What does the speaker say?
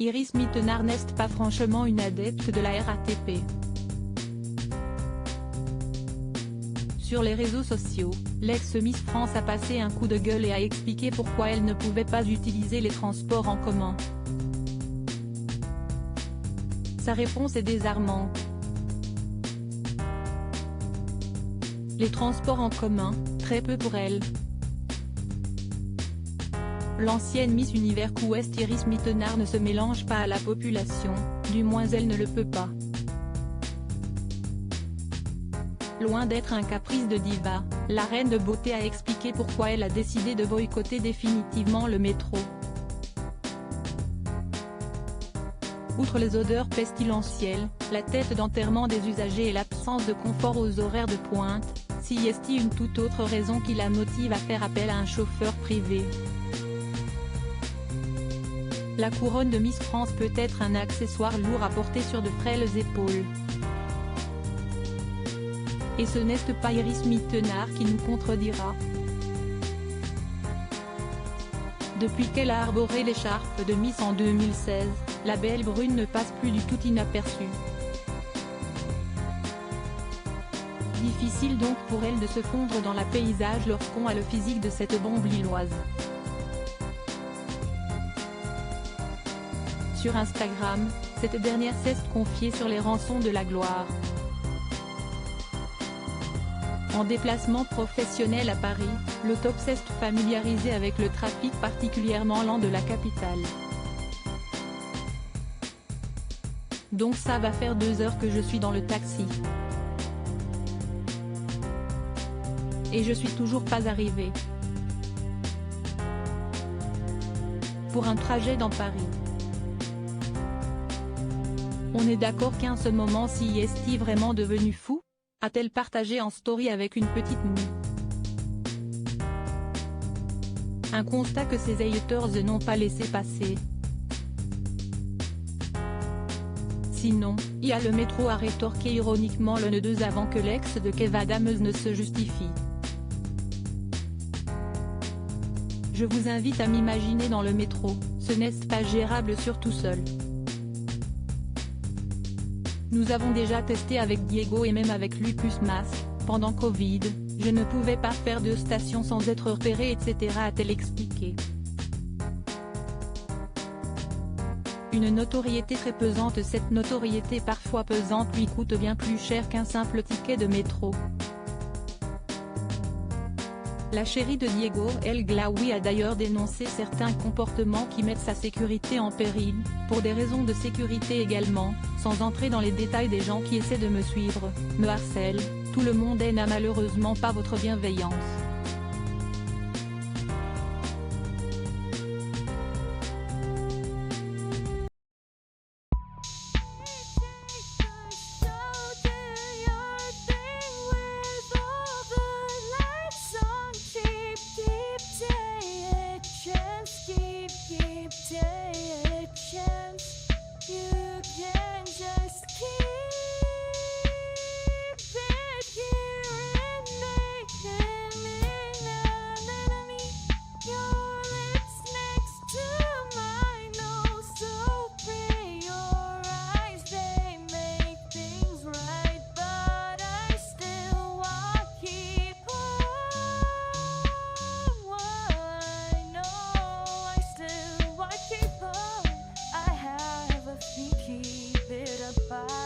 Iris Mittenard n'est pas franchement une adepte de la RATP. Sur les réseaux sociaux, l'ex-Miss France a passé un coup de gueule et a expliqué pourquoi elle ne pouvait pas utiliser les transports en commun. Sa réponse est désarmante. Les transports en commun, très peu pour elle. L'ancienne Miss Univers Ouest Iris Mittenard ne se mélange pas à la population, du moins elle ne le peut pas. Loin d'être un caprice de diva, la reine de beauté a expliqué pourquoi elle a décidé de boycotter définitivement le métro. Outre les odeurs pestilentielles, la tête d'enterrement des usagers et l'absence de confort aux horaires de pointe, s'y est-il une toute autre raison qui la motive à faire appel à un chauffeur privé. La couronne de Miss France peut être un accessoire lourd à porter sur de frêles épaules. Et ce n'est pas Iris Mittenard qui nous contredira. Depuis qu'elle a arboré l'écharpe de Miss en 2016, la belle brune ne passe plus du tout inaperçue. Difficile donc pour elle de se fondre dans le paysage lorsqu'on a le physique de cette bombe lilloise. Sur Instagram, cette dernière s'est confiée sur les rançons de la gloire. En déplacement professionnel à Paris, le top s'est familiarisé avec le trafic particulièrement lent de la capitale. Donc ça va faire 2 heures que je suis dans le taxi. Et je suis toujours pas arrivée. Pour un trajet dans Paris. On est d'accord qu'en ce moment si est-il vraiment devenu fou, a-t-elle partagé en story avec une petite moue. Un constat que ses haters n'ont pas laissé passer. Sinon, il y a le métro a rétorqué ironiquement le 2 avant que l'ex de Kev Adams ne se justifie. Je vous invite à m'imaginer dans le métro, ce n'est pas gérable surtout seul. Nous avons déjà testé avec Diego et même avec Lupus Mas, pendant Covid, je ne pouvais pas faire de station sans être repéré etc. a-t-elle expliqué. Une notoriété très pesante. Cette notoriété parfois pesante lui coûte bien plus cher qu'un simple ticket de métro. La chérie de Diego El Glaoui a d'ailleurs dénoncé certains comportements qui mettent sa sécurité en péril, pour des raisons de sécurité également, sans entrer dans les détails des gens qui essaient de me suivre, me harcèlent, tout le monde n'a malheureusement pas votre bienveillance. Keep it apart.